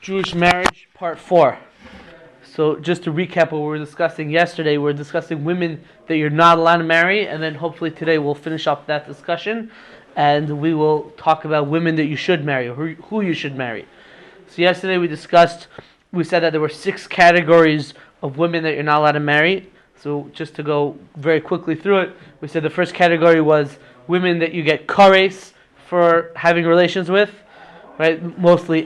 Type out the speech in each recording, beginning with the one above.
Jewish marriage, part 4. So just to recap what we were discussing yesterday, we were discussing women that you're not allowed to marry, and then hopefully today we'll finish up that discussion, and we will talk about women that you should marry, or who you should marry. So yesterday we said that there were 6 categories of women that you're not allowed to marry. So just to go very quickly through it, we said the first category was women that you get kares for having relations with, right? Mostly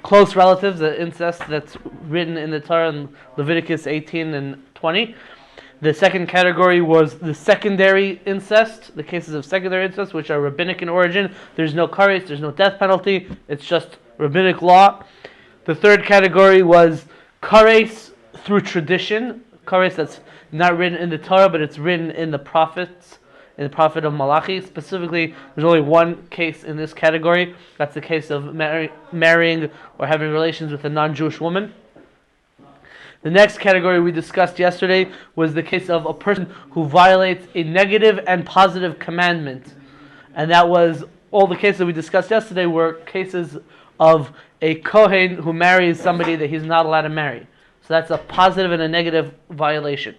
close relatives, the incest that's written in the Torah in Leviticus 18 and 20. The second category was the secondary incest, the cases of secondary incest, which are rabbinic in origin. There's no kares, there's no death penalty, it's just rabbinic law. The third category was kares through tradition, kares that's not written in the Torah, but it's written in the prophets, in the prophet of Malachi. Specifically, there's only one case in this category. That's the case of marrying or having relations with a non-Jewish woman. The next category we discussed yesterday was the case of a person who violates a negative and positive commandment. And that was, all the cases we discussed yesterday were cases of a Kohen who marries somebody that he's not allowed to marry. So that's a positive and a negative violation.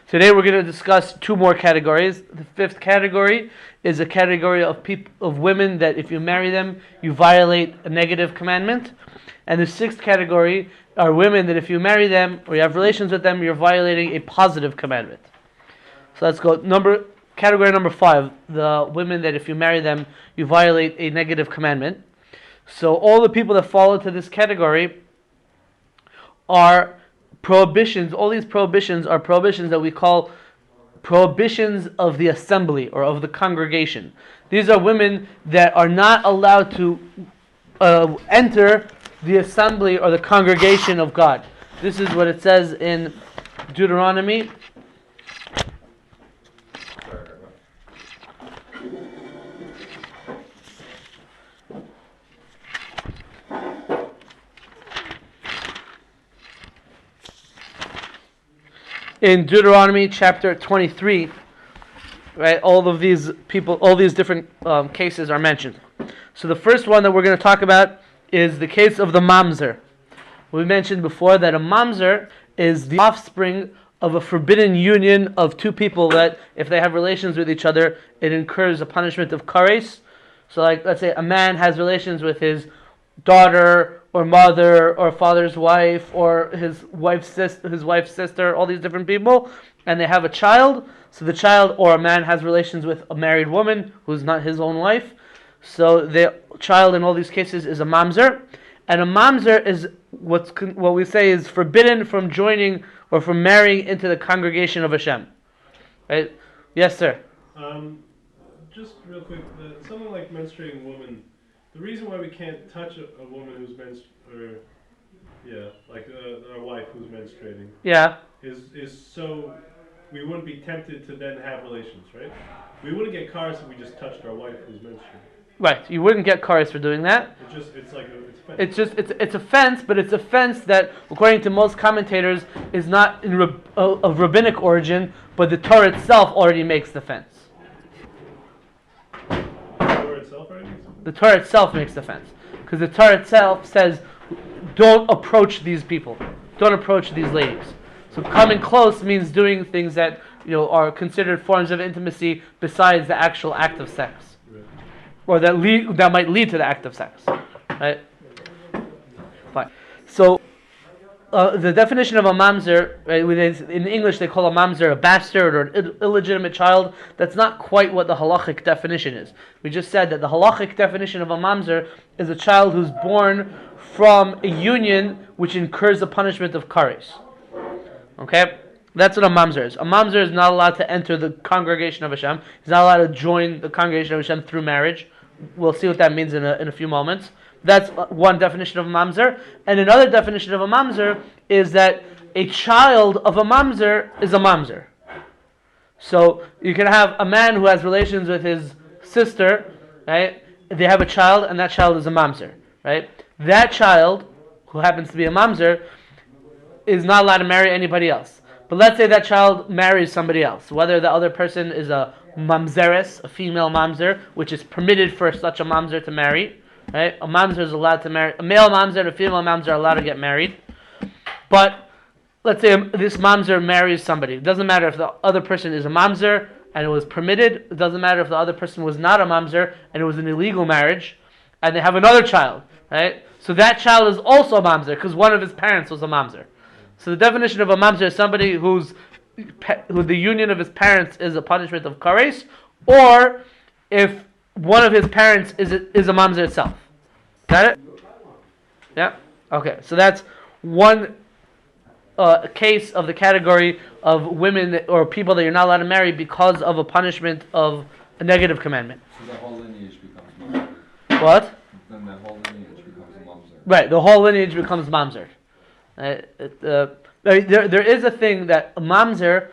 Today we're going to discuss 2 more categories. The 5th category is a category of women that if you marry them, you violate a negative commandment. And the 6th category are women that if you marry them or you have relations with them, you're violating a positive commandment. So let's go. Category number 5, the women that if you marry them, you violate a negative commandment. So all the people that fall into this category are prohibitions. All these prohibitions are prohibitions that we call prohibitions of the assembly or of the congregation. These are women that are not allowed to enter the assembly or the congregation of God. This is what it says in Deuteronomy. In Deuteronomy chapter 23, right, all of these people, all these different cases are mentioned. So the first one that we're going to talk about is the case of the mamzer. We mentioned before that a mamzer is the offspring of a forbidden union of 2 people that if they have relations with each other, it incurs a punishment of kares. So like, let's say a man has relations with his daughter or mother or father's wife or his wife's sister, all these different people, and they have a child. So the child, or a man has relations with a married woman who's not his own wife. So the child in all these cases is a mamzer, and a mamzer is what we say is forbidden from joining or from marrying into the congregation of Hashem. Right? Yes, sir. Just real quick, something like menstruating woman. The reason why we can't touch a woman who's our wife who's menstruating, is so we wouldn't be tempted to then have relations, right? We wouldn't get cars if we just touched our wife who's menstruating. Right, you wouldn't get cars for doing that. It's offense, but it's offense that, according to most commentators, is not of rabbinic origin, but the Torah itself already makes the offense. The Torah itself makes the offense. Because the Torah itself says, don't approach these people. Don't approach these ladies. So coming close means doing things that are considered forms of intimacy besides the actual act of sex. Right. Or that might lead to the act of sex. Right? Fine. So the definition of a mamzer, right, in English they call a mamzer a bastard or an illegitimate child. That's not quite what the halachic definition is. We just said that the halachic definition of a mamzer is a child who's born from a union which incurs the punishment of kares. Okay? That's what a mamzer is. A mamzer is not allowed to enter the congregation of Hashem. He's not allowed to join the congregation of Hashem through marriage. We'll see what that means in a few moments. That's one definition of a mamzer. And another definition of a mamzer is that a child of a mamzer is a mamzer. So you can have a man who has relations with his sister, right? They have a child, and that child is a mamzer, right? That child, who happens to be a mamzer, is not allowed to marry anybody else. But let's say that child marries somebody else, whether the other person is a mamzeres, a female mamzer, which is permitted for such a mamzer to marry, right? A mamzer is allowed to marry. A male mamzer and a female mamzer are allowed to get married. But let's say this mamzer marries somebody. It doesn't matter if the other person is a mamzer and it was permitted. It doesn't matter if the other person was not a mamzer and it was an illegal marriage. And they have another child, right? So that child is also a mamzer because one of his parents was a mamzer. So the definition of a mamzer is somebody who the union of his parents is a punishment of kares, or if one of his parents is a mamzer itself. Got it? Yeah? Okay, so that's one case of the category of women or people that you're not allowed to marry because of a punishment of a negative commandment. So the whole lineage becomes mamzer. What? Then the whole lineage becomes a mamzer. Right, the whole lineage becomes mamzer. There is a thing that a mamzer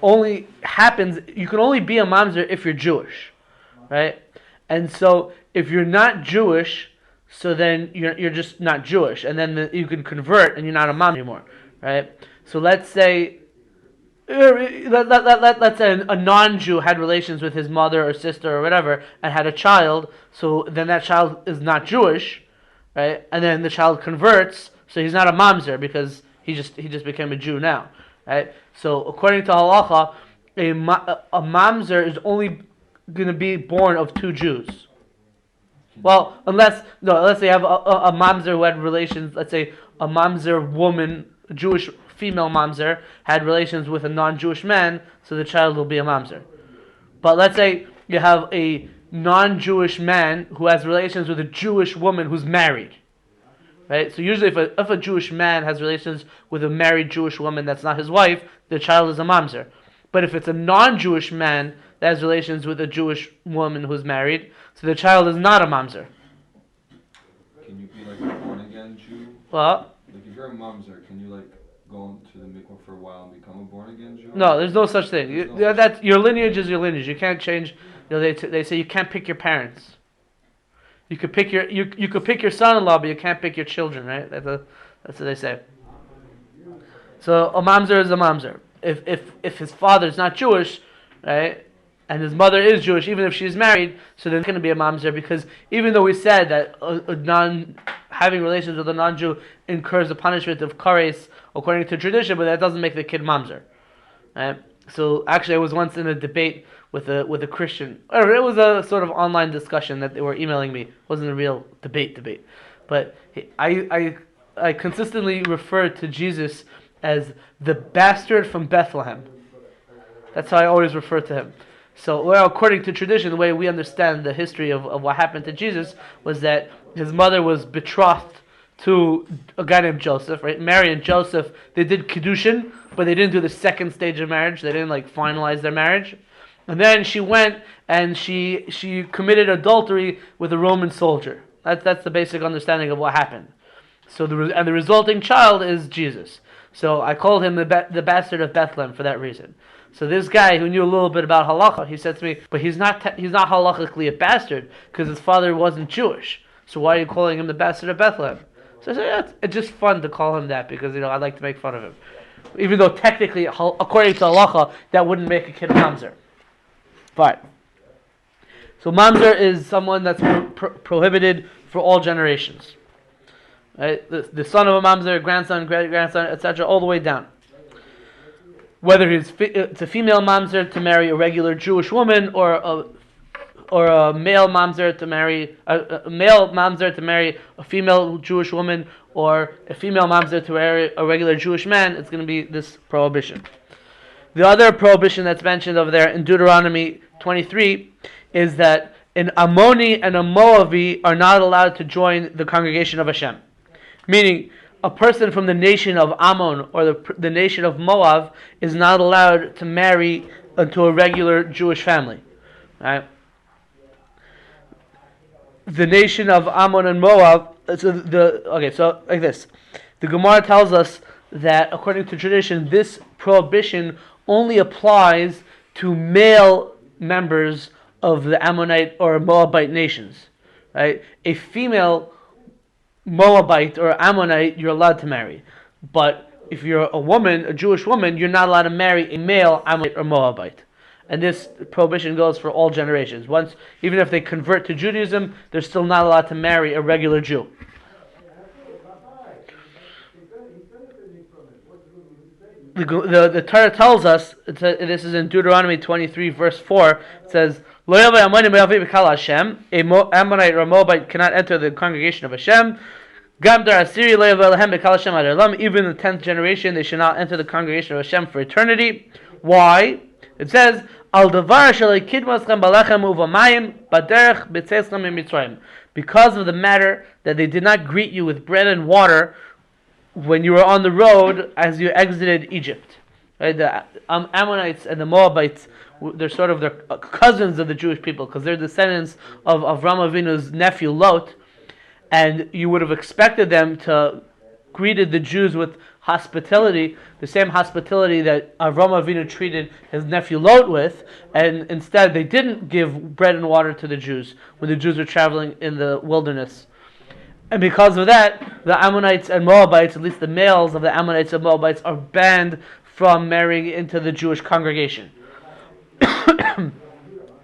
only happens, you can only be a mamzer if you're Jewish, right? And so if you're not Jewish, so then you're just not Jewish, and then you can convert and you're not a mamzer anymore, right? So let's say let's say a non-Jew had relations with his mother or sister or whatever and had a child, so then that child is not Jewish, right? And then the child converts, so he's not a mamzer because he just became a Jew now, right? So according to halacha, a mamzer is only going to be born of two Jews. Well, unless they have a mamzer who had relations. Let's say a mamzer woman, a Jewish female mamzer, had relations with a non-Jewish man, so the child will be a mamzer. But let's say you have a non-Jewish man who has relations with a Jewish woman who's married. Right? So usually if a Jewish man has relations with a married Jewish woman that's not his wife, the child is a mamzer. But if it's a non-Jewish man that has relations with a Jewish woman who's married, so the child is not a mamzer. Can you be like a born-again Jew? Well, Like if you're a mamzer, can you like go into the mikvah for a while and become a born-again Jew? no, there's no such thing. Your lineage is your lineage. You can't change. They say you can't pick your parents. You could pick you could pick your son-in-law, but you can't pick your children, right? That's what they say. So a mamzer is a mamzer. If his father is not Jewish, right, and his mother is Jewish, even if she's married, so they're going to be a mamzer, because even though we said that having relations with a non-Jew incurs the punishment of kares according to tradition, but that doesn't make the kid mamzer. Right? So actually, I was once in a debate with a Christian. Or it was a sort of online discussion that they were emailing me. It wasn't a real debate, but I consistently referred to Jesus as the bastard from Bethlehem. That's how I always refer to him. So, well, according to tradition, the way we understand the history of what happened to Jesus was that his mother was betrothed to a guy named Joseph, right? Mary and Joseph, they did Kiddushin, but they didn't do the second stage of marriage. They didn't finalize their marriage. And then she went and she committed adultery with a Roman soldier. That's the basic understanding of what happened. So the resulting child is Jesus. So I called him the bastard of Bethlehem for that reason. So this guy who knew a little bit about halacha, he said to me, but he's not halachically a bastard because his father wasn't Jewish. So why are you calling him the bastard of Bethlehem? So I said, yeah, it's just fun to call him that because I like to make fun of him, even though technically, according to halacha, that wouldn't make a kid a mamzer. But so mamzer is someone that's prohibited for all generations. Right? The son of a mamzer, grandson, great-grandson, etc., all the way down. Whether it's a female mamzer to marry a regular Jewish woman, or a male mamzer to marry a male mamzer to marry a female Jewish woman, or a female mamzer to marry a regular Jewish man, it's going to be this prohibition. The other prohibition that's mentioned over there in Deuteronomy 23 is that an Ammoni and a Moavi are not allowed to join the congregation of Hashem. Meaning, a person from the nation of Ammon or the nation of Moab is not allowed to marry into a regular Jewish family. Right? The nation of Ammon and Moab. So like this, the Gemara tells us that according to tradition, this prohibition only applies to male members of the Ammonite or Moabite nations. Right? A female Moabite or Ammonite, you're allowed to marry. But if you're a woman, a Jewish woman, you're not allowed to marry a male Ammonite or Moabite. And this prohibition goes for all generations. Once, even if they convert to Judaism, they're still not allowed to marry a regular Jew. The Torah tells us, this is in Deuteronomy 23, verse 4, it says, Lo yavai Ammonim v'yavi b'kal Hashem, Ammonite or Moabite cannot enter the congregation of Hashem. Gam dar Asiri lo yavai lehem b'kal Hashem ad olam, even in the 10th generation, they should not enter the congregation of Hashem for eternity. Why? It says, Al davar shalei kidmaschem balechem uvamayim baderech b'tzeschem mitzrayim, because of the matter that they did not greet you with bread and water when you were on the road as you exited Egypt. Right? The Ammonites and the Moabites, they're sort of their cousins of the Jewish people, because they're descendants of Avraham Avinu's nephew Lot, and you would have expected them to greeted the Jews with hospitality, the same hospitality that Avraham Avinu treated his nephew Lot with, and instead they didn't give bread and water to the Jews when the Jews were traveling in the wilderness. And because of that, the Ammonites and Moabites, at least the males of the Ammonites and Moabites, are banned from marrying into the Jewish congregation.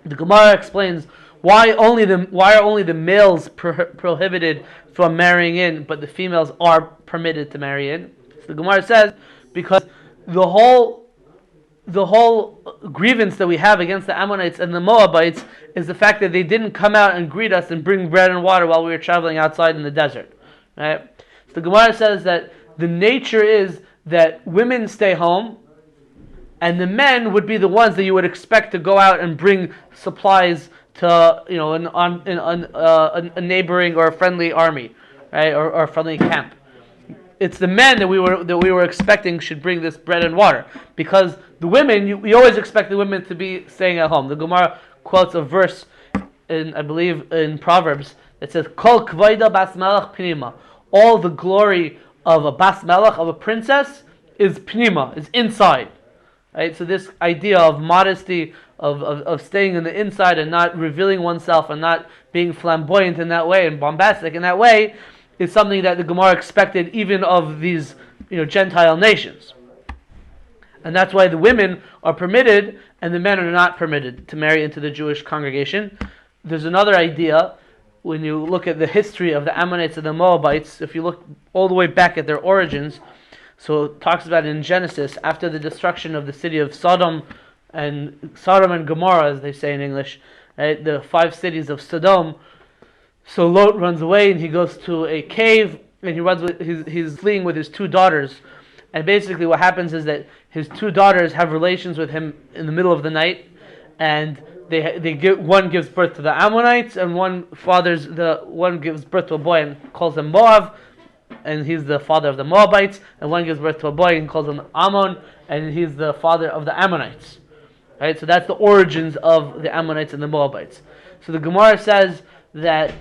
The Gemara explains why are only the males prohibited from marrying in, but the females are permitted to marry in. So the Gemara says because the whole grievance that we have against the Ammonites and the Moabites is the fact that they didn't come out and greet us and bring bread and water while we were traveling outside in the desert. Right? So the Gemara says that the nature is that women stay home, and the men would be the ones that you would expect to go out and bring supplies to, a neighboring or a friendly army, right, or a friendly camp. It's the men that we were expecting should bring this bread and water, because the women, we always expect the women to be staying at home. The Gemara quotes a verse I believe in Proverbs that says, "Kol kvoida bas melech pnima." All the glory of a bas melech, of a princess, is pnima, is inside. Right? So this idea of modesty, of staying in the inside and not revealing oneself and not being flamboyant in that way and bombastic in that way, is something that the Gemara expected even of these Gentile nations. And that's why the women are permitted and the men are not permitted to marry into the Jewish congregation. There's another idea when you look at the history of the Ammonites and the Moabites. If you look all the way back at their origins, so it talks about in Genesis, after the destruction of the city of Sodom and Gomorrah, as they say in English, right, the 5 cities of Sodom. So Lot runs away and he goes to a cave and he's fleeing with his 2 daughters. And basically what happens is that his 2 daughters have relations with him in the middle of the night, and one gives birth to the Ammonites, and one gives birth to a boy and calls him Moab, and he's the father of the Moabites, and one gives birth to a boy and calls him Ammon, and he's the father of the Ammonites. Right? So that's the origins of the Ammonites and the Moabites. So the Gemara says that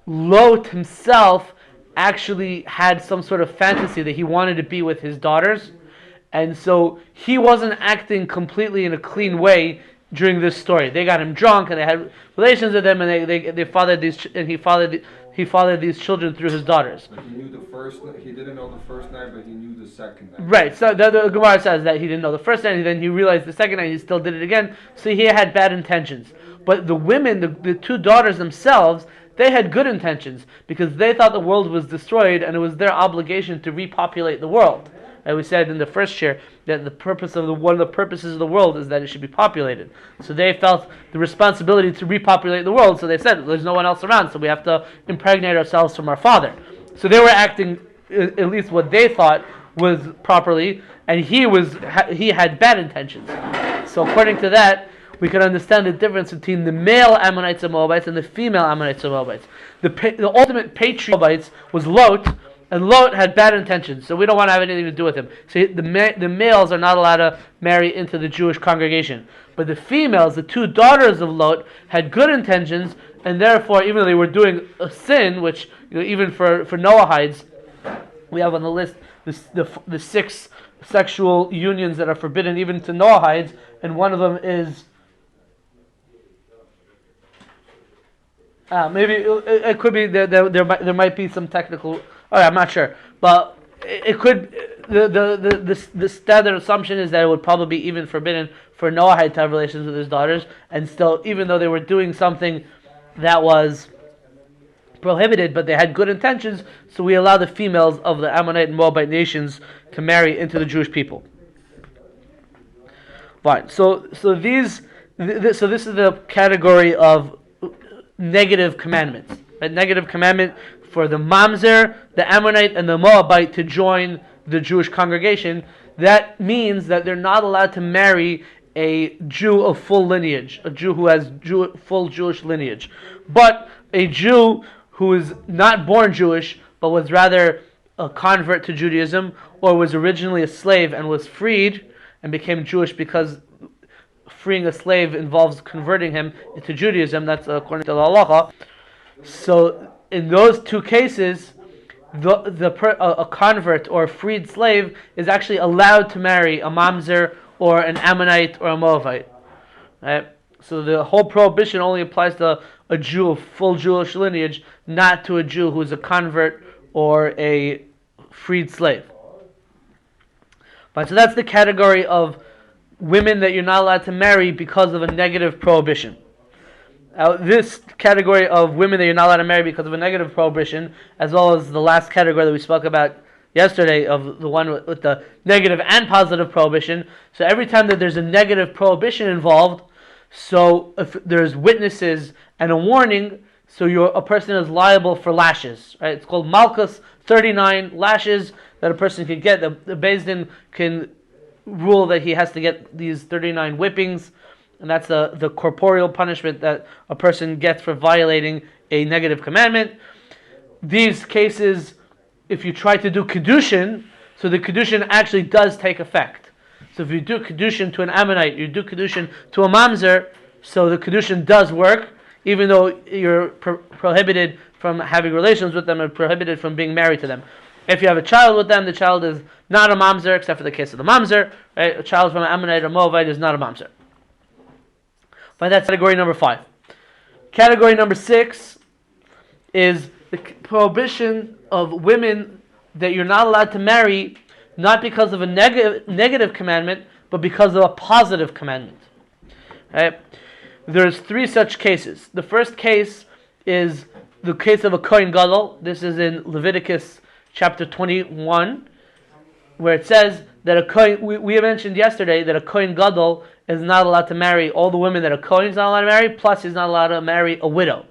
Lot himself actually had some sort of fantasy that he wanted to be with his daughters, and so he wasn't acting completely in a clean way during this story. They got him drunk and they had relations with him, and they fathered these, and he fathered these children through his daughters. But he knew he didn't know the first night, but he knew the second night. Right, so the Gemara says that he didn't know the first night, and then he realized the second night he still did it again, so he had bad intentions. But the women, the 2 daughters themselves, they had good intentions, because they thought the world was destroyed, and it was their obligation to repopulate the world. And we said in the first year that one of the purposes of the world is that it should be populated. So they felt the responsibility to repopulate the world, so they said, there's no one else around, so we have to impregnate ourselves from our father. So they were acting, at least what they thought was properly, and he had bad intentions. So according to that, we can understand the difference between the male Ammonites and Moabites and the female Ammonites and Moabites. The ultimate patriarch of Moabites was Lot, and Lot had bad intentions, so we don't want to have anything to do with him. So the males are not allowed to marry into the Jewish congregation. But the females, the 2 daughters of Lot, had good intentions, and therefore, even though they were doing a sin, which even for Noahides, we have on the list the 6 sexual unions that are forbidden even to Noahides, and one of them is maybe it could be there might be some technical. I'm not sure, but it could. the standard assumption is that it would probably be even forbidden for Noahide to have relations with his daughters, and still, even though they were doing something that was prohibited, but they had good intentions, so we allow the females of the Ammonite and Moabite nations to marry into the Jewish people. Fine. So this is the category of negative commandments. A negative commandment for the Mamzer, the Ammonite, and the Moabite to join the Jewish congregation. That means that they're not allowed to marry a Jew of full lineage, a Jew who has full Jewish lineage. But a Jew who is not born Jewish, but was rather a convert to Judaism, or was originally a slave and was freed and became Jewish because freeing a slave involves converting him into Judaism. That's according to the halacha. So in those two cases, a convert or a freed slave is actually allowed to marry a mamzer or an Ammonite or a Moabite. Right? So the whole prohibition only applies to a Jew of full Jewish lineage, not to a Jew who is a convert or a freed slave. But so that's the category of women that you're not allowed to marry because of a negative prohibition. This category of women that you're not allowed to marry because of a negative prohibition, as well as the last category that we spoke about yesterday, of the one with the negative and positive prohibition. So every time that there's a negative prohibition involved, so if there's witnesses and a warning, so a person is liable for lashes. Right? It's called Malchus, 39 lashes that a person can get. The Beis Din can rule that he has to get these 39 whippings, and that's the corporeal punishment that a person gets for violating a negative commandment. These cases, if you try to do Kedushin, so the Kedushin actually does take effect. So if you do Kedushin to an Ammonite, you do Kedushin to a Mamzer, so the Kedushin does work, even though you're prohibited from having relations with them and prohibited from being married to them. If you have a child with them, the child is not a Mamzer, except for the case of the Mamzer. Right? A child from an Ammonite or Moabite is not a Mamzer. But that's category number 5. Category number 6 is the prohibition of women that you're not allowed to marry, not because of a negative commandment, but because of a positive commandment. Right? There's 3 such cases. The first case is the case of a Kohen Gadol. This is in Leviticus chapter 21, where it says that a Kohen, we mentioned yesterday that a Kohen Gadol is not allowed to marry all the women that a Kohen is not allowed to marry, plus he's not allowed to marry a widow.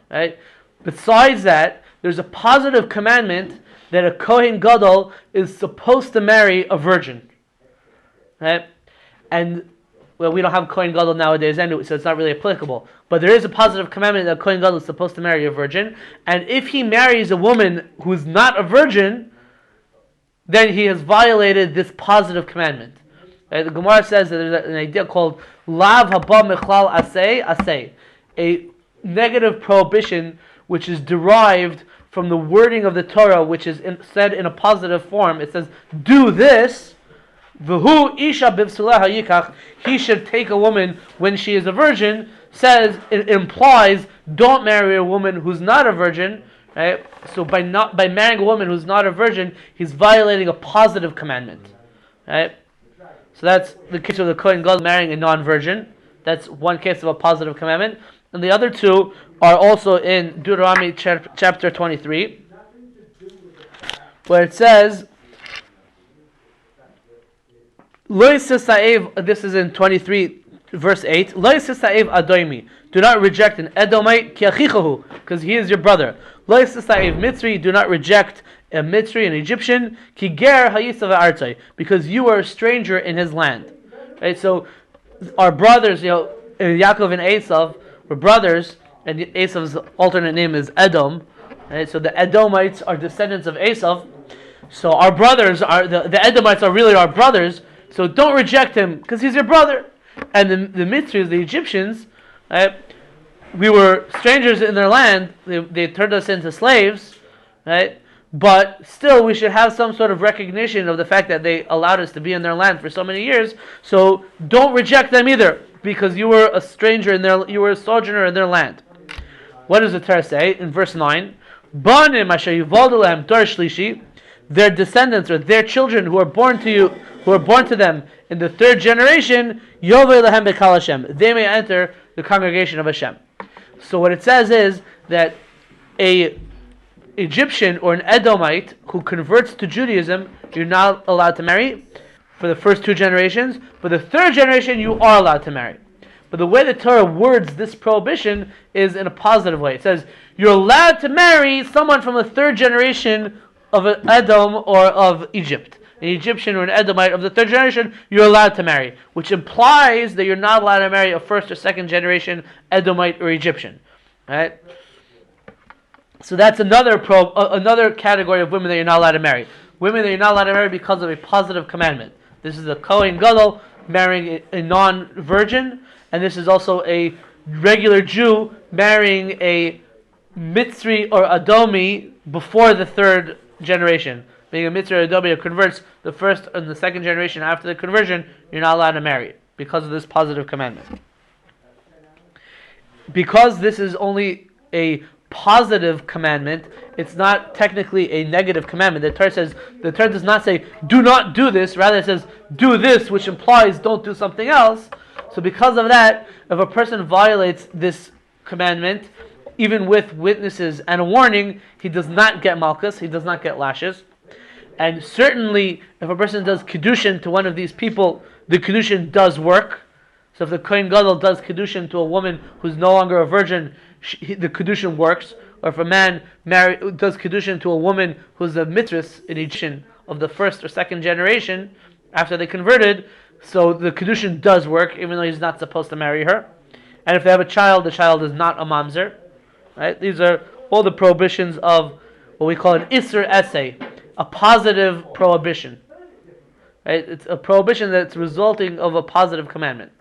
Right? Besides that, there's a positive commandment that a Kohen Gadol is supposed to marry a virgin. Right? And well, we don't have Kohen Gadol nowadays anyway, so it's not really applicable. But there is a positive commandment that a Kohen Gadol is supposed to marry a virgin. And if he marries a woman who's not a virgin, then he has violated this positive commandment. Right? The Gemara says that there's an idea called Lav Haba Mechlal Asay Asay, a negative prohibition which is derived from the wording of the Torah, which is said in a positive form. It says, do this, V'hu isha b'vsuleha yikach, he should take a woman when she is a virgin. Says, it implies, don't marry a woman who's not a virgin. Right? So by marrying a woman who's not a virgin, he's violating a positive commandment. Right? So that's the case of the Kohen Gadol marrying a non-virgin. That's one case of a positive commandment. And the other 2 are also in Deuteronomy chapter 23, where it says, this is in 23 verse 8, Lo yisasa'ev adoimi, do not reject an Edomite, ki achichahu, because he is your brother. Lo yisasa'ev Mitzri, do not reject a Mitzri, an Egyptian, ki ger hayisav artzai, because you are a stranger in his land. Right? So our brothers, Yaakov and Esav were brothers, and Esav's alternate name is Edom. Right? So the Edomites are descendants of Esav. So our brothers are the Edomites are really our brothers. So don't reject him because he's your brother. And the Mitzris, the Egyptians, right, we were strangers in their land. They turned us into slaves, right? But still, we should have some sort of recognition of the fact that they allowed us to be in their land for so many years. So don't reject them either, because you were a stranger you were a sojourner in their land. What does the Torah say in verse 9? Banim asher yivoldu lahem dor shlishi, their descendants or their children who are born to them in the third generation, Yovei Lahem Bekal Hashem, they may enter the congregation of Hashem. So what it says is that a Egyptian or an Edomite who converts to Judaism, you're not allowed to marry for the first 2 generations. For the third generation, you are allowed to marry. But the way the Torah words this prohibition is in a positive way. It says, you're allowed to marry someone from the third generation of an Edom or of Egypt. An Egyptian or an Edomite of the third generation, you're allowed to marry. Which implies that you're not allowed to marry a first or second generation Edomite or Egyptian. Right? So that's another category of women that you're not allowed to marry. Women that you're not allowed to marry because of a positive commandment. This is a Kohen Gadol marrying a non-virgin, and this is also a regular Jew marrying a Mitzri or Adomi before the third generation. Being a Mitzri or Adomi who converts the first and the second generation after the conversion, you're not allowed to marry because of this positive commandment. Because this is only a positive commandment, it's not technically a negative commandment. The Torah does not say do not do this, rather it says do this, which implies don't do something else. So because of that, if a person violates this commandment, even with witnesses and a warning, he does not get malchus, he does not get lashes. And certainly if a person does kedushin to one of these people, the kedushin does work. So if the Kohen Gadol does kedushin to a woman who's no longer a virgin, the kedushin works. Or if a man does kedushin to a woman who's a mitris, an Egyptian of the first or second generation after they converted, so the kedushin does work, even though he's not supposed to marry her. And if they have a child, the child is not a mamzer. Right? These are all the prohibitions of what we call an Isser essay, a positive prohibition. Right? It's a prohibition that's resulting of a positive commandment.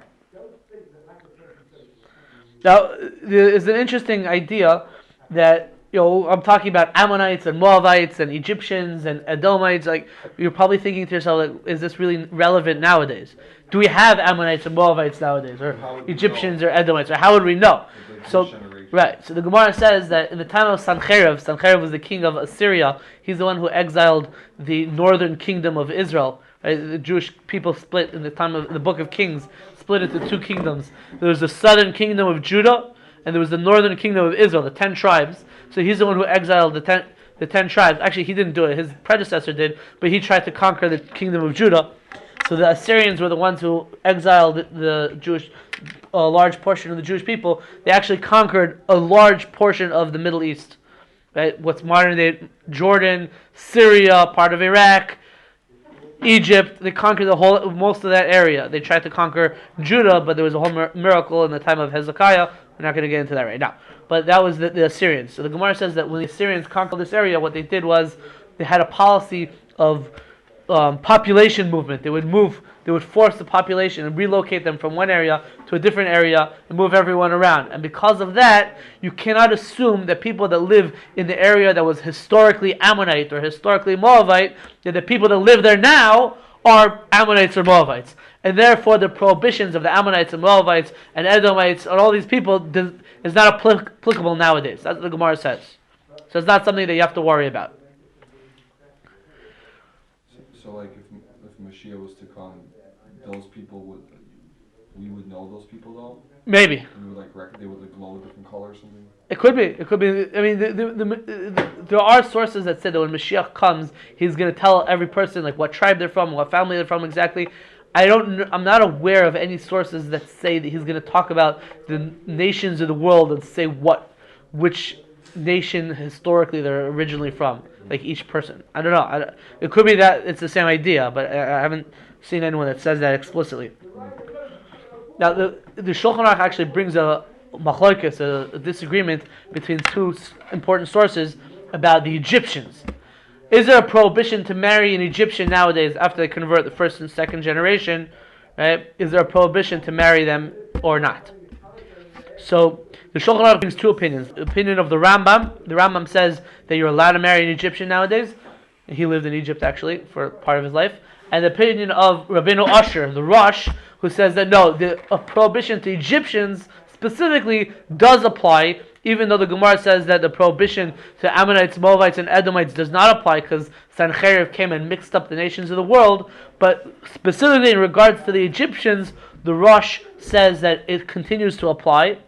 Now, there is an interesting idea that, I'm talking about Ammonites and Moabites and Egyptians and Edomites. Like, you're probably thinking to yourself, like, is this really relevant nowadays? Do we have Ammonites and Moabites nowadays, or Egyptians or Edomites, or how would we know? So, right. So the Gemara says that in the time of Sancherib was the king of Assyria. He's the one who exiled the northern kingdom of Israel. Right? The Jewish people split in the time of the Book of Kings, split into 2 kingdoms. There was the southern kingdom of Judah, and there was the northern kingdom of Israel, the 10 tribes. So he's the one who exiled the 10 tribes. Actually, he didn't do it. His predecessor did, but he tried to conquer the kingdom of Judah. So the Assyrians were the ones who exiled a large portion of the Jewish people. They actually conquered a large portion of the Middle East. Right? What's modern day Jordan, Syria, part of Iraq, Egypt. They conquered most of that area. They tried to conquer Judah, but there was a whole miracle in the time of Hezekiah. We're not going to get into that right now. But that was the Assyrians. So the Gemara says that when the Assyrians conquered this area, what they did was they had a policy of population movement. They would force the population and relocate them from one area to a different area and move everyone around. And because of that, you cannot assume that people that live in the area that was historically Ammonite or historically Moabite, that the people that live there now are Ammonites or Moabites. And therefore the prohibitions of the Ammonites and Moabites and Edomites and all these people is not applicable nowadays. That's what the Gemara says. So it's not something that you have to worry about. So like if Mashiach was to come, those people we would know those people though? Maybe. And they would glow a different color or something? It could be. I mean, there are sources that say that when Mashiach comes, he's going to tell every person like what tribe they're from, what family they're from exactly. I'm not aware of any sources that say that he's going to talk about the nations of the world and say which nation historically they're originally from, like each person. I don't know. It could be that it's the same idea, but I haven't seen anyone that says that explicitly. Now, the Shulchan Aruch actually brings a machlokes, a disagreement between 2 important sources about the Egyptians. Is there a prohibition to marry an Egyptian nowadays after they convert the first and second generation? Right? Is there a prohibition to marry them or not? So the Shulchan Aruch brings 2 opinions. The opinion of the Rambam. The Rambam says that you're allowed to marry an Egyptian nowadays. He lived in Egypt actually for part of his life. And the opinion of Rabbeinu Asher, the Rosh, who says that no, a prohibition to Egyptians specifically does apply even though the Gemara says that the prohibition to Ammonites, Moabites, and Edomites does not apply because Sancheriv came and mixed up the nations of the world, but specifically in regards to the Egyptians, the Rosh says that it continues to apply,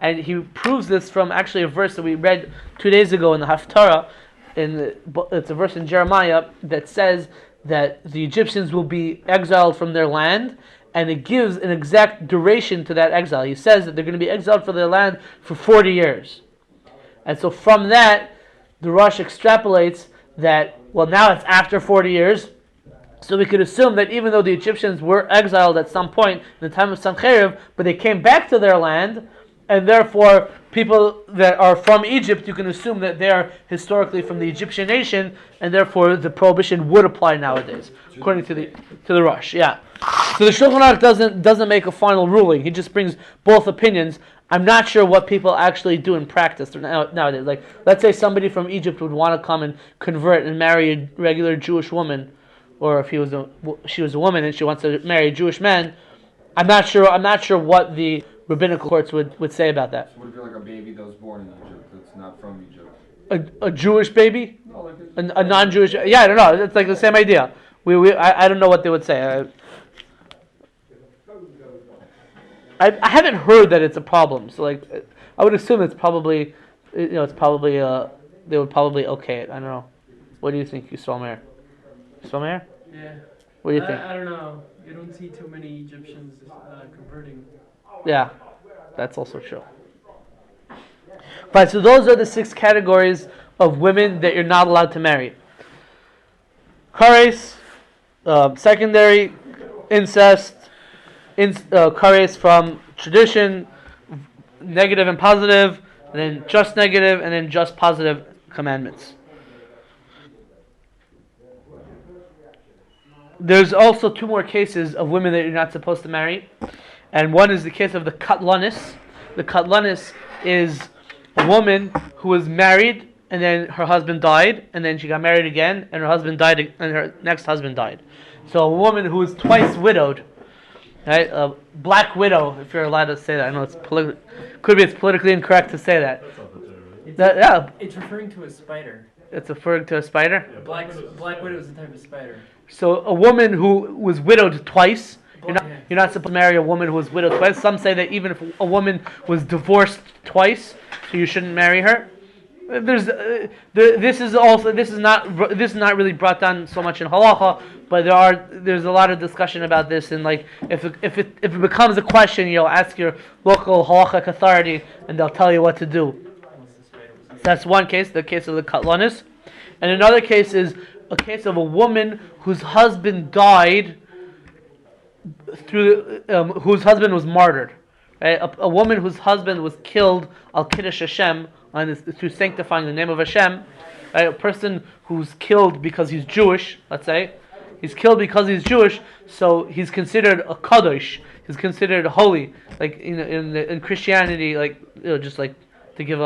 and he proves this from actually a verse that we read 2 days ago in the Haftarah. It's a verse in Jeremiah that says that the Egyptians will be exiled from their land, and it gives an exact duration to that exile. He says that they're going to be exiled from their land for 40 years. And so from that, the Rosh extrapolates that, well, now it's after 40 years, so we could assume that even though the Egyptians were exiled at some point in the time of Sancheriv, but they came back to their land, and therefore people that are from Egypt, you can assume that they are historically from the Egyptian nation, and therefore the prohibition would apply nowadays, according to the Rosh. Yeah. So the Shulchan Aruch doesn't make a final ruling. He just brings both opinions. I'm not sure what people actually do in practice nowadays. Like, let's say somebody from Egypt would want to come and convert and marry a regular Jewish woman, or if she was a woman and she wants to marry a Jewish man. I'm not sure what the rabbinical courts would say about that. So would it be like a baby that was born in Egypt that's not from Egypt? A Jewish baby? No, like A non-Jewish? Yeah, I don't know. It's like the same idea. I don't know what they would say. I haven't heard that it's a problem. So like, I would assume it's probably, they would probably okay it. I don't know. What do you think, Yisrael Meir? Yeah. What do you think? I don't know. You don't see too many Egyptians converting. Yeah, that's also true. Right, so those are the 6 categories of women that you're not allowed to marry. Kares, secondary, incest, kares from tradition, negative and positive, and then just negative, and then just positive commandments. There's also 2 more cases of women that you're not supposed to marry. And one is the case of the Katlanis. The Katlanis is a woman who was married, and then her husband died, and then she got married again, and her husband died, and her next husband died. So a woman who was twice widowed, right? A black widow, if you're allowed to say that. I know it's politically incorrect to say that. That's not the term, right? It's referring to a spider. It's referring to a spider. Yeah, Black widow is a type of spider. So a woman who was widowed twice. You're not supposed to marry a woman who was widowed twice. Some say that even if a woman was divorced twice, so you shouldn't marry her. This is not really brought down so much in halacha, but there's a lot of discussion about this. And like if it becomes a question, ask your local halachic authority, and they'll tell you what to do. That's one case, the case of the Katlanis, and another case is a case of a woman whose husband died. Whose husband was martyred, right? A woman whose husband was killed al kiddush Hashem, through sanctifying the name of Hashem, right? A person who's killed because he's Jewish, let's say, he's killed because he's Jewish, so he's considered a kadosh. He's considered holy, like in Christianity, just like to give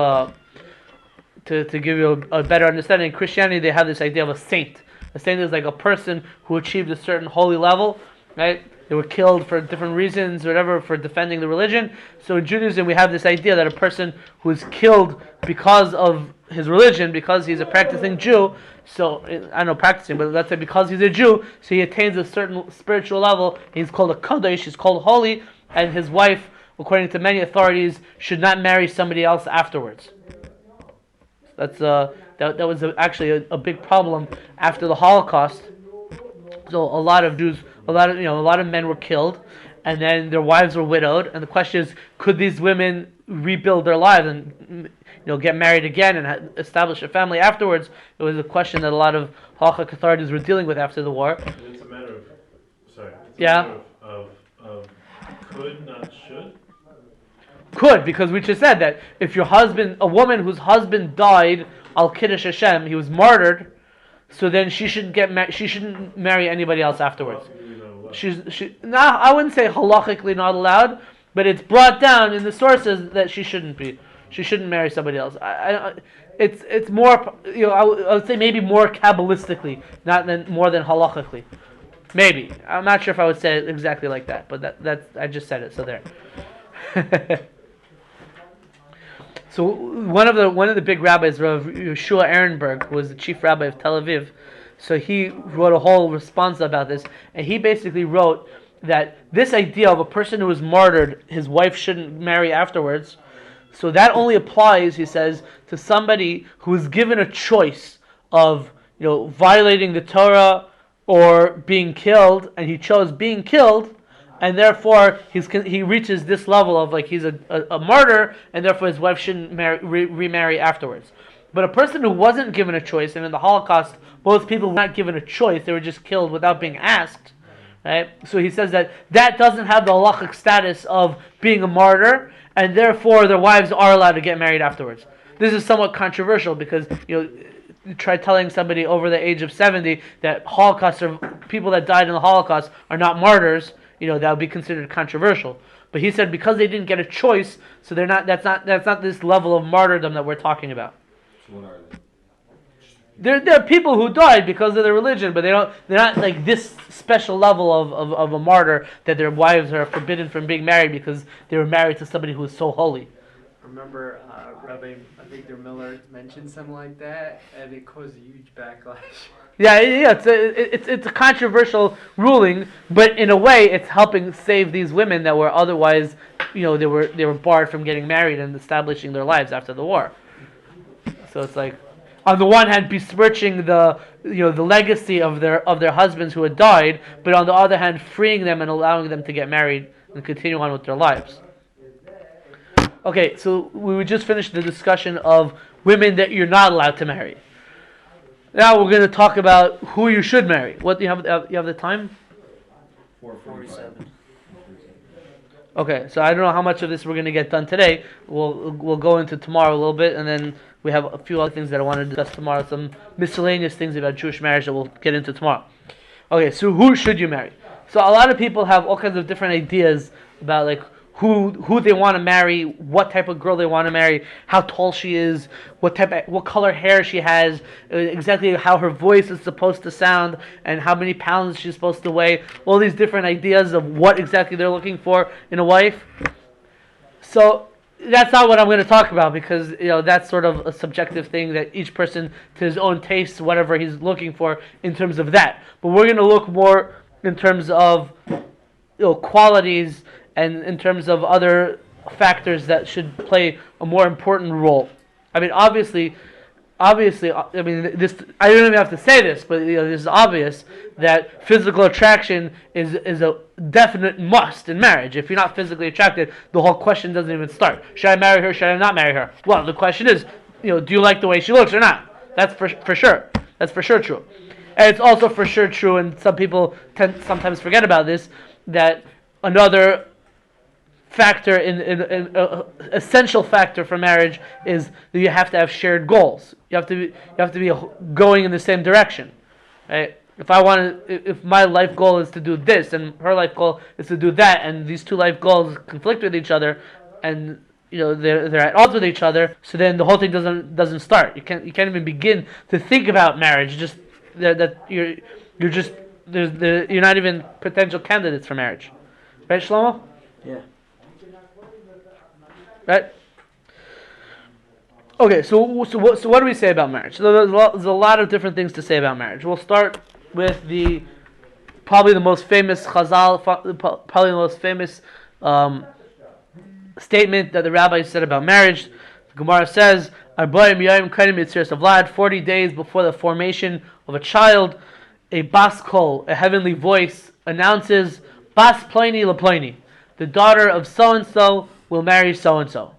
you a better understanding. In Christianity, they have this idea of a saint. A saint is like a person who achieved a certain holy level, right? They were killed for different reasons, whatever, for defending the religion. So in Judaism, we have this idea that a person who is killed because of his religion, because he's a practicing Jew, so, I don't know practicing, but let's say because he's a Jew, so he attains a certain spiritual level, he's called a Kadosh, he's called holy, and his wife, according to many authorities, should not marry somebody else afterwards. That was actually a big problem after the Holocaust. So a lot of men were killed, and then their wives were widowed. And the question is, could these women rebuild their lives and get married again and establish a family afterwards? It was a question that a lot of halachic authorities were dealing with after the war. And it's a matter of, Yeah. of could, not should. Could, because we just said that if a woman whose husband died al kiddush Hashem, he was martyred. So then she shouldn't marry anybody else afterwards. I wouldn't say halachically not allowed, but it's brought down in the sources that she shouldn't marry somebody else. It's more, I would say maybe more kabbalistically, more than halachically. Maybe. I'm not sure if I would say it exactly like that, but that I just said it, so there. So one of the big rabbis, Rav Yeshua Ehrenberg, was the chief rabbi of Tel Aviv. So he wrote a whole response about this, and he basically wrote that this idea of a person who was martyred, his wife shouldn't marry afterwards. So that only applies, he says, to somebody who is given a choice of, violating the Torah or being killed, and he chose being killed, and therefore he reaches this level of he's a martyr, and therefore his wife shouldn't remarry afterwards. But a person who wasn't given a choice, and in the Holocaust, most people were not given a choice; they were just killed without being asked. Right? So he says that doesn't have the halachic status of being a martyr, and therefore their wives are allowed to get married afterwards. This is somewhat controversial because try telling somebody over the age of 70 that Holocaust or people that died in the Holocaust are not martyrs. That would be considered controversial. But he said because they didn't get a choice, so they're not. That's not this level of martyrdom that we're talking about. So what are they? They're people who died because of their religion, but they're not like this special level of a martyr that their wives are forbidden from being married because they were married to somebody who was so holy. Remember, Rabbi Victor Miller mentioned something like that, and it caused a huge backlash. Yeah, it's a controversial ruling, but in a way, it's helping save these women that were otherwise, they were barred from getting married and establishing their lives after the war. So it's like, on the one hand, besmirching the legacy of their husbands who had died, but on the other hand, freeing them and allowing them to get married and continue on with their lives. Okay, so we just finished the discussion of women that you're not allowed to marry. Now we're going to talk about who you should marry. What do you have the time? 4:47. Okay, so I don't know how much of this we're going to get done today. We'll go into tomorrow a little bit, and then we have a few other things that I want to discuss tomorrow. Some miscellaneous things about Jewish marriage that we'll get into tomorrow. Okay, so who should you marry? So a lot of people have all kinds of different ideas about who they want to marry, what type of girl they want to marry, how tall she is, what color hair she has, exactly how her voice is supposed to sound, and how many pounds she's supposed to weigh. All these different ideas of what exactly they're looking for in a wife. So that's not what I'm going to talk about because that's sort of a subjective thing that each person to his own taste, whatever he's looking for in terms of that. But we're going to look more in terms of qualities and in terms of other factors that should play a more important role. I mean, obviously, I mean, this, I don't even have to say this, but this is obvious that physical attraction is a definite must in marriage. If you're not physically attracted, the whole question doesn't even start. Should I marry her? Should I not marry her? Well, the question is, do you like the way she looks or not? That's for sure. That's for sure true. And it's also for sure true, and some people sometimes forget about this, that another factor in essential factor for marriage is that you have to have shared goals. You have to be going in the same direction, right? If my life goal is to do this and her life goal is to do that, and these two life goals conflict with each other, and they're at odds with each other, so then the whole thing doesn't start. You can't even begin to think about marriage. Just that you're not even potential candidates for marriage, right, Shlomo? Yeah. Right? Okay, so what do we say about marriage? So there's a lot of different things to say about marriage. We'll start with probably the most famous Chazal, probably the most famous statement that the rabbi said about marriage. The Gemara says, 40 days before the formation of a child, a bas kol, a heavenly voice, announces, Bas Pliny la Pliny, the daughter of so-and-so will marry so-and-so.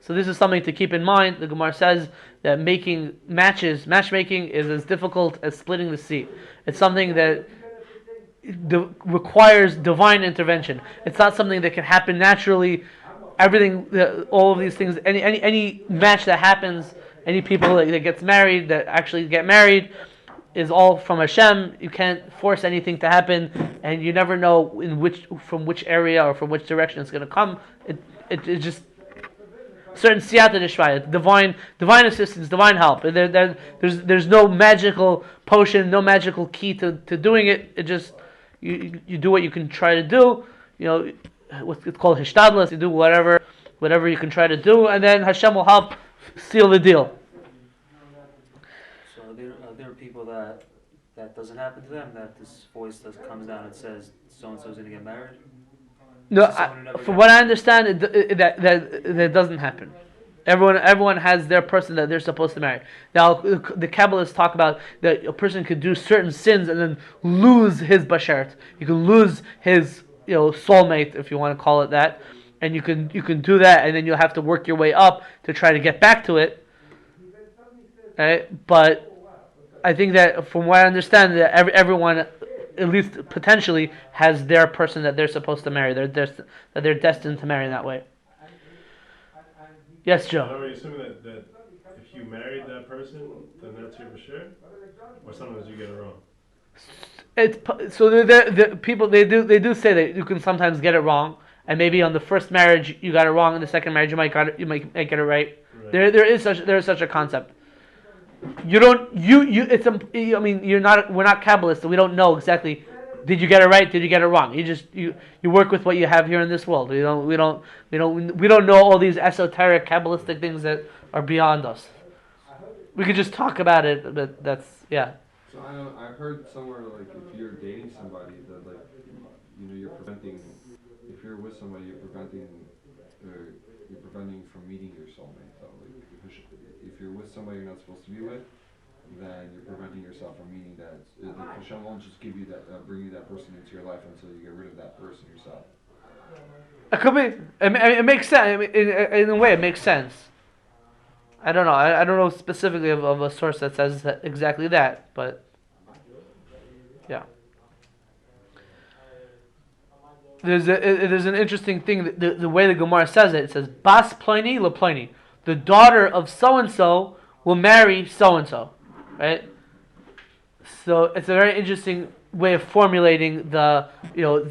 So this is something to keep in mind. The Gemara says that matchmaking is as difficult as splitting the sea. It's something that requires divine intervention. It's not something that can happen naturally. All of these things, any match that happens, any people that gets married, that actually get married, is all from Hashem. You can't force anything to happen, and you never know from which area or from which direction it's going to come. It just certain siyata d'shvaya, divine assistance, divine help. There's no magical potion, no magical key to doing it. It just you do what you can try to do. It's called hishtadlus. You do whatever whatever you can try to do, and then Hashem will help seal the deal. So are there people that doesn't happen to them, that this voice comes down and says so-and-so's going to get married? No, Someone who never from got what I understand, that doesn't happen. Everyone has their person that they're supposed to marry. Now, the Kabbalists talk about that a person could do certain sins and then lose his bashert. You can lose his soulmate, if you want to call it that, and you can do that, and then you'll have to work your way up to try to get back to it. Right? But I think that from what I understand, that everyone, at least potentially, has their person that they're supposed to marry. That they're destined to marry in that way. Yes, Joe. Are you assuming that if you married that person, then that's your bashir? Or sometimes you get it wrong? So the people they do say that you can sometimes get it wrong, and maybe on the first marriage you got it wrong, in the second marriage you might get it right. There is such a concept. You're not we're not Kabbalists, so we don't know exactly. Did you get it right? Did you get it wrong? You work with what you have here in this world. We don't know all these esoteric Kabbalistic things that are beyond us. We could just talk about it, but that's yeah. So I heard somewhere like if you're dating somebody that you're preventing, if you're with somebody you're preventing from meeting your soulmate though. Like if you're with somebody you're not supposed to be with, then you're preventing yourself from meeting that. Hashem won't just give you that, bring you that person into your life until you get rid of that person yourself. It could be. It makes sense. In a way, it makes sense. I don't know. I don't know specifically of a source that says exactly that, but yeah. There's an interesting thing. The way the Gemara says it says Bas Pliny Le Pliny, the daughter of so and so will marry so and so, right? So it's a very interesting way of formulating the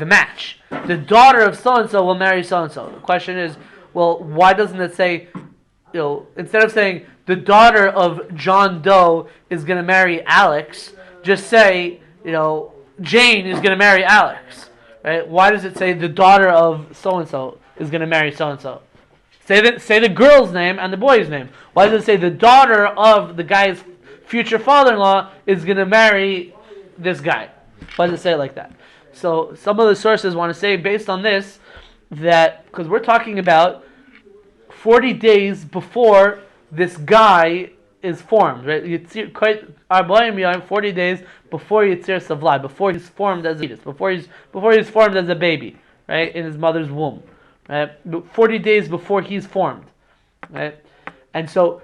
match. The daughter of so and so will marry so and so. The question is, well, why doesn't it say, instead of saying the daughter of John Doe is going to marry Alex, just say, Jane is going to marry Alex, right? Why does it say the daughter of so and so is going to marry so and so? Say the girl's name and the boy's name. Why does it say the daughter of the guy's future father-in-law is going to marry this guy? Why does it say it like that? So some of the sources want to say, based on this, that because we're talking about 40 days before this guy is formed, right? 40 days before Yitzir Savlai, before he's formed as a fetus, before he's formed as a baby, right, in his mother's womb, right? 40 days before he's formed, right? And so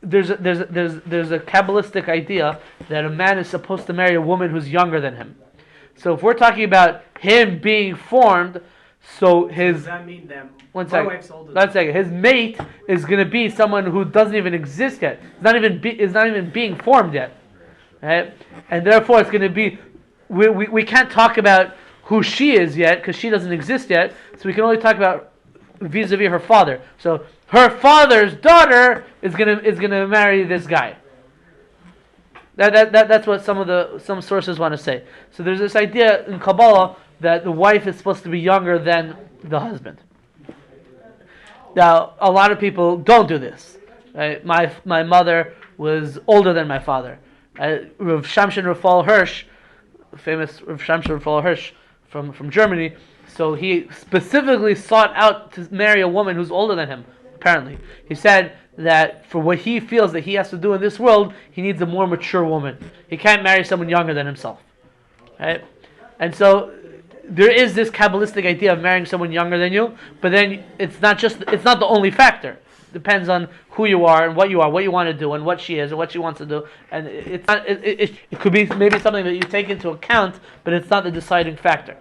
there's a Kabbalistic idea that a man is supposed to marry a woman who's younger than him. So if we're talking about him being formed, so does that mean that my wife's older? One second. His mate is going to be someone who doesn't even exist yet. It's not even being formed yet, right? And therefore, it's going to be. We can't talk about who she is yet because she doesn't exist yet. So we can only talk about vis-a-vis her father. So her father's daughter is gonna marry this guy. That's what some sources want to say. So there's this idea in Kabbalah that the wife is supposed to be younger than the husband. Now, a lot of people don't do this. Right? My mother was older than my father. Rav Shamshin Rafal Hirsch, famous Rav Shamshin Rafal Hirsch from Germany, so he specifically sought out to marry a woman who's older than him, apparently. He said that for what he feels that he has to do in this world, he needs a more mature woman. He can't marry someone younger than himself. Right? And so there is this Kabbalistic idea of marrying someone younger than you, but then it's not the only factor. It depends on who you are and what you want to do, and what she is and what she wants to do. And it could be maybe something that you take into account, but it's not the deciding factor.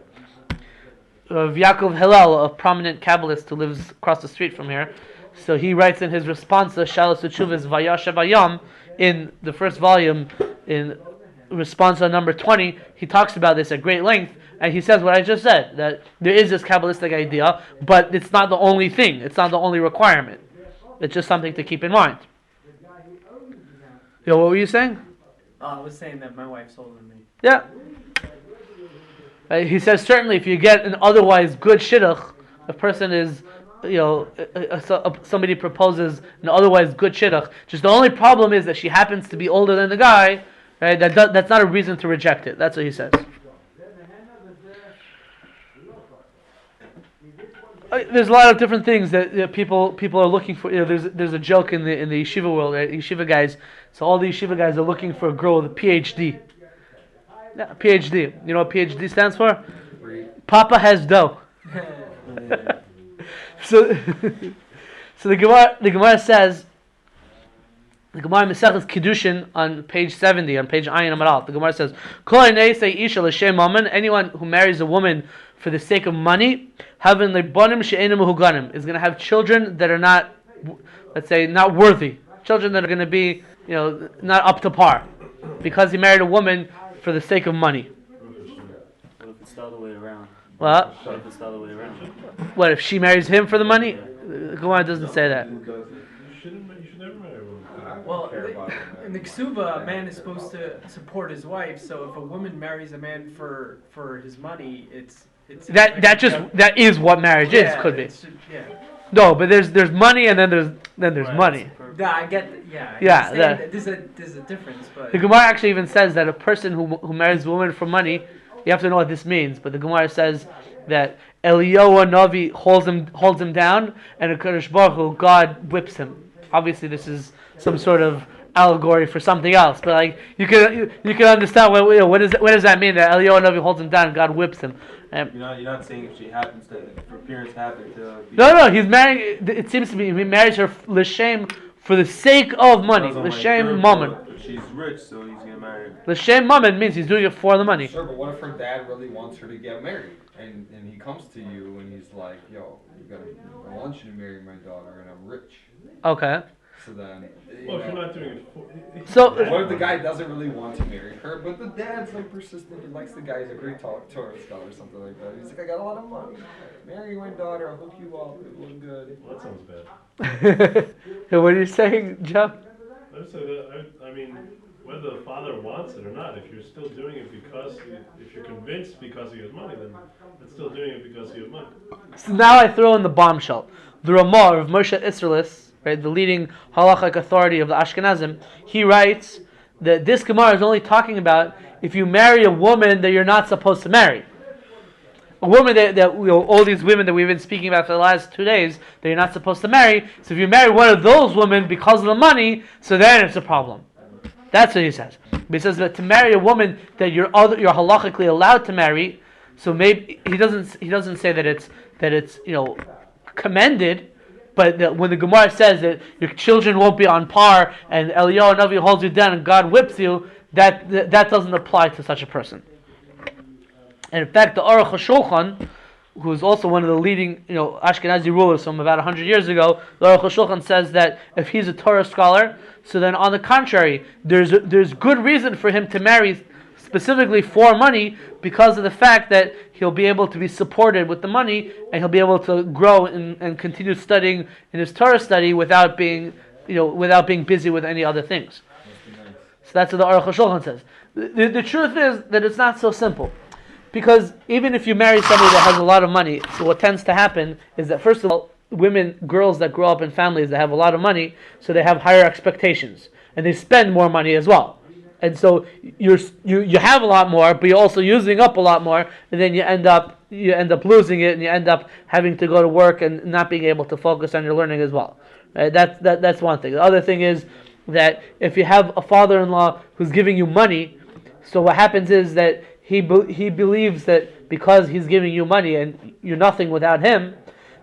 Yaakov Hillel, a prominent Kabbalist who lives across the street from here, so he writes in his response to Shalos Teshuvos Vayashav Hayom in the first volume, in response on number 20, he talks about this at great length, and he says what I just said, that there is this Kabbalistic idea, but it's not the only thing, it's not the only requirement. It's just something to keep in mind. What were you saying? I was saying that my wife's older than me. Yeah. He says certainly if you get an otherwise good shidduch, a person is somebody proposes an otherwise good shidduch. Just the only problem is that she happens to be older than the guy, right? That's not a reason to reject it. That's what he says. There's a lot of different things that people are looking for. There's a joke in the yeshiva world, right? Yeshiva guys. So all the yeshiva guys are looking for a girl with a PhD. Yeah, PhD. You know what PhD stands for? Papa has dough. So the Gemara says, the Gemara in Maseches Kiddushin on page 70, on page Ayin Amar Aleph, the Gemara says, Kol say isha l'shem mammon, anyone who marries a woman for the sake of money, having lebanim she'enim mehuganim, is going to have children that are not, let's say, not worthy, children that are going to be, not up to par, because he married a woman for the sake of money. What if it's the other way around? What? What if it's the other way around? What if she marries him for the money? The Gemara doesn't say that. You should never marry a woman. Well, in the Ksuba, a man is supposed to support his wife. So if a woman marries a man for his money, it's that is what marriage is. Could be. Yeah. No, but there's money and then there's Right, money. Yeah, I get. Yeah, that there's a difference, but The Gemara actually even says that a person who marries a woman for money, you have to know what this means. But the Gemara says that Eliyahu Navi holds him down, and a Kadosh Baruch Hu, God whips him. Obviously, this is some sort of allegory for something else. But like you can understand what does that mean that Eliyahu Navi holds him down and God whips him. You're not saying if her parents happen to be... No, he's marrying. It seems to be he marries her l'shem for the sake of money. L'shem mammon. She's rich, so he's gonna marry her. L'shem mammon means he's doing it for the money. Sure, but what if her dad really wants her to get married? And he comes to you and he's like, yo, I want you to marry my daughter and I'm rich. Okay. So then... Well, if you're not doing it for... So... What if the guy doesn't really want to marry her, but the dad's like persistent, he likes the guy, he's a great Torah scholar or something like that. He's like, I got a lot of money, marry my daughter, I'll hook you up, it look good. Well, that sounds bad. What are you saying, Joe? I would say that, I mean, whether the father wants it or not, if you're still doing it if you're convinced because he has money, then it's still doing it because he has money. So now I throw in the bombshell. The Ramah of Moshe Isserlis, right, the leading halachic authority of the Ashkenazim, he writes that this Gemara is only talking about if you marry a woman that you're not supposed to marry. A woman that all these women that we've been speaking about for the last 2 days that you're not supposed to marry. So if you marry one of those women because of the money, so then it's a problem. That's what he says. But he says that to marry a woman that you're halachically allowed to marry, so maybe he doesn't say that it's commended. But when the Gemara says that your children won't be on par and Eliyahu Navi holds you down and God whips you, that doesn't apply to such a person. And in fact, the Aruch HaShulchan, who is also one of the leading Ashkenazi rulers from about 100 years ago, the Aruch HaShulchan says that if he's a Torah scholar, so then on the contrary, there's good reason for him to marry specifically for money because of the fact that he'll be able to be supported with the money and he'll be able to grow and continue studying in his Torah study without being busy with any other things. So that's what the Aruch HaShulchan says. The truth is that it's not so simple. Because even if you marry somebody that has a lot of money, so what tends to happen is that first of all, girls that grow up in families that have a lot of money, so they have higher expectations. And they spend more money as well. And so you have a lot more, but you're also using up a lot more, and then you end up losing it, and you end up having to go to work and not being able to focus on your learning as well. Right? That's one thing. The other thing is that if you have a father-in-law who's giving you money, so what happens is that he believes that because he's giving you money and you're nothing without him,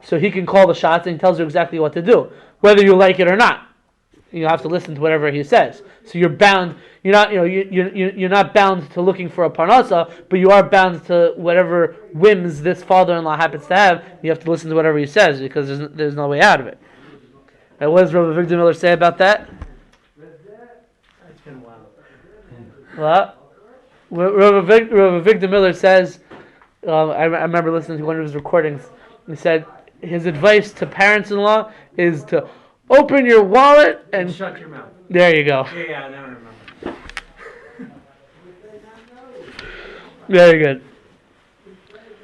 so he can call the shots and he tells you exactly what to do, whether you like it or not. You have to listen to whatever he says. So you're bound. You're not bound to looking for a parnasa, but you are bound to whatever whims this father-in-law happens to have. You have to listen to whatever he says because there's no way out of it. And what does Rabbi Victor Miller say about that? It's been a while. What? Rabbi Victor Miller says, I remember listening to one of his recordings. He said his advice to parents-in-law is to open your wallet and shut your mouth. There you go. Yeah, I now remember. Very good.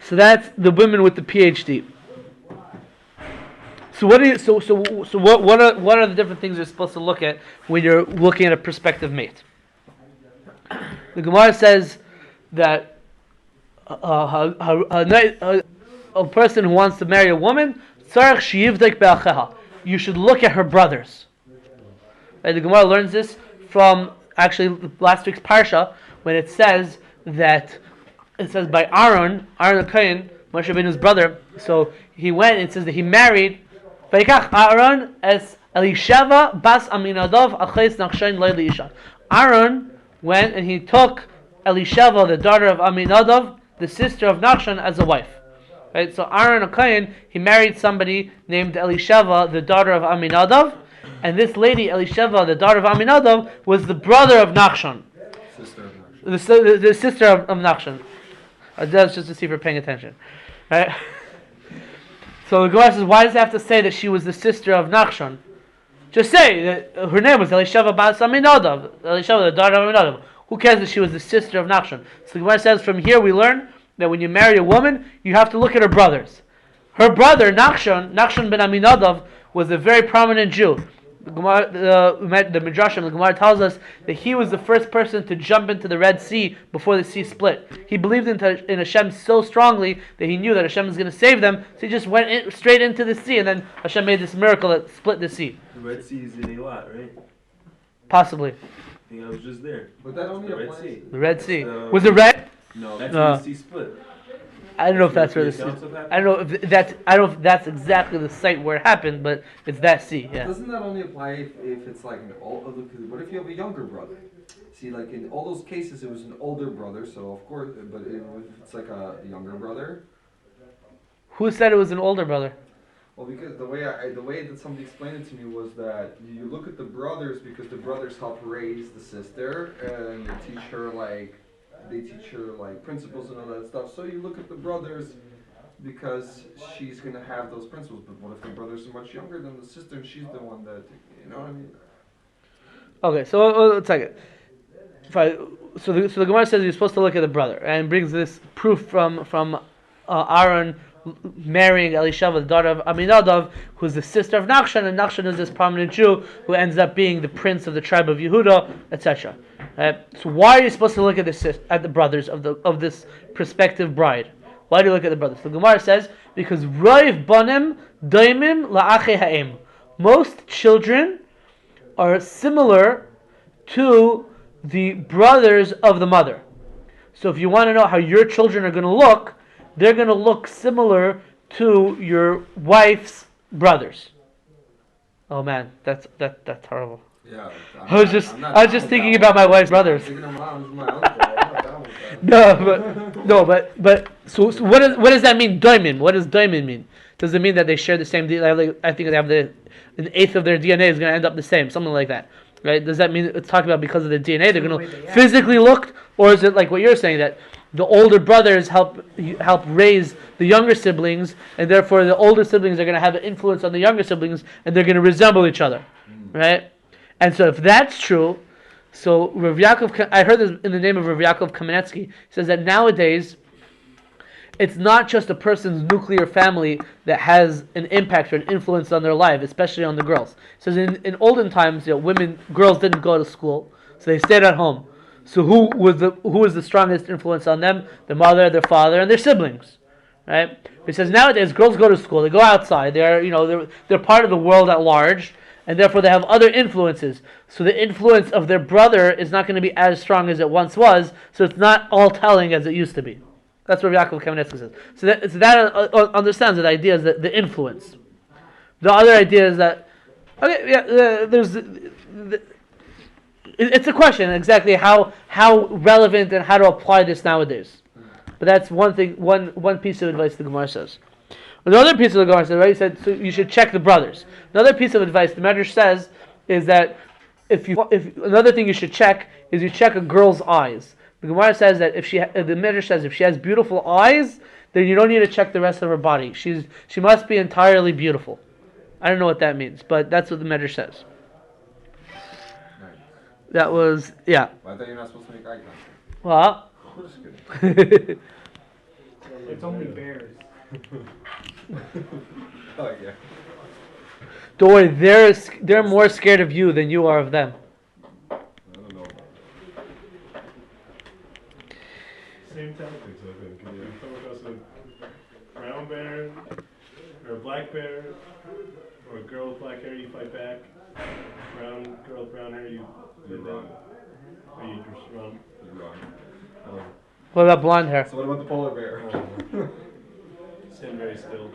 So that's the women with the PhD. So what are the different things you're supposed to look at when you're looking at a prospective mate? The Gemara says that a person who wants to marry a woman, you should look at her brothers. And the Gemara learns this from actually last week's parsha when it says by Aaron HaKohen, Moshe Rabbeinu's brother. So he went and says that he married Aaron as Elisheva bas Aminadov aches Nachshon lo liisha. Aaron went and he took Elisheva, the daughter of Aminadov, the sister of Nachshon, as a wife. Right? So Aaron HaKohen, he married somebody named Elisheva, the daughter of Aminadov, and this lady Elisheva, the daughter of Aminadov, was the brother of Nachshon. Sister of Nachshon. The sister of Nachshon. That's just to see if you're paying attention. Right? So the Gemara says, why does it have to say that she was the sister of Nachshon? Just say that her name was Elisheva bas Aminadov, Elisheva, the daughter of Aminadov. Who cares that she was the sister of Nachshon? So the Gemara says, from here we learn that when you marry a woman, you have to look at her brothers. Her brother, Nachshon ben Aminadov, was a very prominent Jew. The Midrashim, the Gemara tells us that he was the first person to jump into the Red Sea before the sea split. He believed in Hashem so strongly that he knew that Hashem was going to save them, so he just went straight into the sea, and then Hashem made this miracle that split the sea. The Red Sea is in Eilat, right? Possibly. I think I was just there. But that only The Red applies. Sea. The Red Sea. Was it red? No, that's where the sea split. I don't know if that's where the sea. Accounts of that? I don't know if that's exactly the site where it happened, but it's that sea. Yeah. Doesn't that only apply if it's like an older? What if you have a younger brother? See, like in all those cases, it was an older brother, so of course, but if it's like a younger brother. Who said it was an older brother? Well, because the way that somebody explained it to me was that you look at the brothers because the brothers help raise the sister and they teach her like principles and all that stuff. So you look at the brothers because she's gonna have those principles. But what if the brothers are much younger than the sister and she's the one that, you know what I mean? Okay, so let's take it. So the Gemara says you're supposed to look at the brother and brings this proof from Aaron marrying Elisheva, the daughter of Aminadov, who's the sister of Nachshon, and Nachshon is this prominent Jew who ends up being the prince of the tribe of Yehuda, etc. So why are you supposed to look at the brothers of this prospective bride? Why do you look at the brothers? The Gemara says because Roiv Banim Daimim La'ache Ha'im. Most children are similar to the brothers of the mother. So if you want to know how your children are going to look, they're going to look similar to your wife's brothers. Oh man, that's horrible. Yeah. I was just thinking about my wife's brothers. So what does that mean? Doimin. What does doimin mean? Does it mean that they share the same DNA? I think they have an eighth of their DNA is going to end up the same, something like that, right? Does that mean it's talking about because of the DNA they're going to physically look, or is it like what you're saying that the older brothers help raise the younger siblings, and therefore the older siblings are going to have an influence on the younger siblings, and they're going to resemble each other, right? And so if that's true, so Rav Yaakov, I heard this in the name of Rav Yaakov Kamenetsky, he says that nowadays it's not just a person's nuclear family that has an impact or an influence on their life, especially on the girls. He says in olden times, girls didn't go to school, so they stayed at home. So who was the strongest influence on them? Their mother, their father, and their siblings, right? He says nowadays girls go to school, they go outside, they're part of the world at large, and therefore they have other influences. So the influence of their brother is not going to be as strong as it once was. So it's not all telling as it used to be. That's what Yaakov Kamenetsky says. So that understands that the idea is that the influence. The other idea is that it's a question exactly how relevant and how to apply this nowadays. But that's one thing. One piece of advice the Gemara says. Another piece of the Gemara says, right? He said so you should check the brothers. Another piece of advice the Medrash says is that if another thing you should check is you check a girl's eyes. The Gemara says that the Medrash says if she has beautiful eyes, then you don't need to check the rest of her body. She must be entirely beautiful. I don't know what that means, but that's what the Medrash says. Nice. That was yeah. Well, I thought you're not supposed to make eye contact. Well. I'm just kidding. It's only bears. Oh yeah. Don't worry, they're more scared of you than you are of them. I don't know about that. Same tactics, I think. If you come across a brown bear or a black bear or a girl with black hair, you fight back. Brown girl with brown hair, you run. Or you just run. You're wrong. What about blonde hair? So what about the polar bear? Stand very still.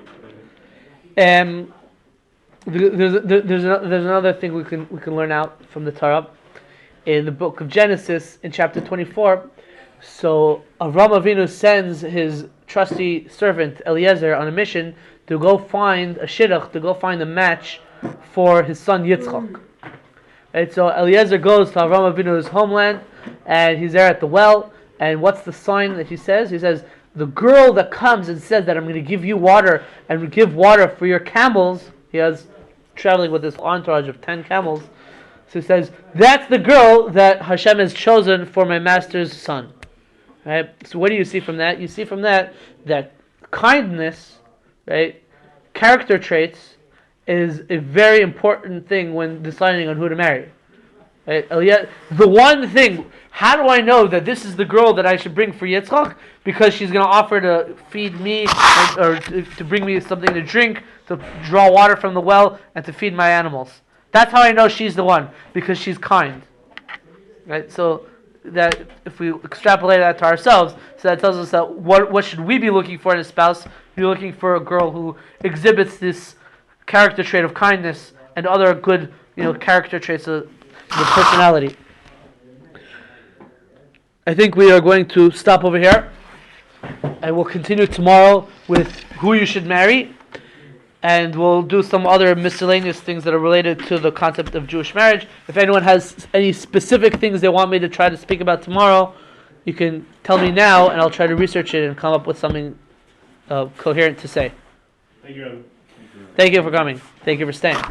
There's another thing we can learn out from the Torah in the book of Genesis in chapter 24. So Avram Avinu sends his trusty servant Eliezer on a mission to go find a shidduch, to go find a match for his son Yitzchak. Right, so Eliezer goes to Avram Avinu's homeland, and he's there at the well. And what's the sign that he says? He says, the girl that comes and says that I'm going to give you water and give water for your camels. He has traveling with this entourage of 10 camels. So he says, that's the girl that Hashem has chosen for my master's son. Right? So what do you see from that? You see from that kindness, right, character traits, is a very important thing when deciding on who to marry. Right? The one thing, how do I know that this is the girl that I should bring for Yitzchak? Because she's going to offer to feed me, or to bring me something to drink, to draw water from the well, and to feed my animals. That's how I know she's the one, because she's kind. Right? So that if we extrapolate that to ourselves, so that tells us that what should we be looking for in a spouse? You're looking for a girl who exhibits this character trait of kindness and other good, character traits of the personality. I think we are going to stop over here, and we'll continue tomorrow with who you should marry, and we'll do some other miscellaneous things that are related to the concept of Jewish marriage. If anyone has any specific things they want me to try to speak about tomorrow, you can tell me now, and I'll try to research it and come up with something coherent to say. Thank you, Evan. Thank you for coming. Thank you for staying.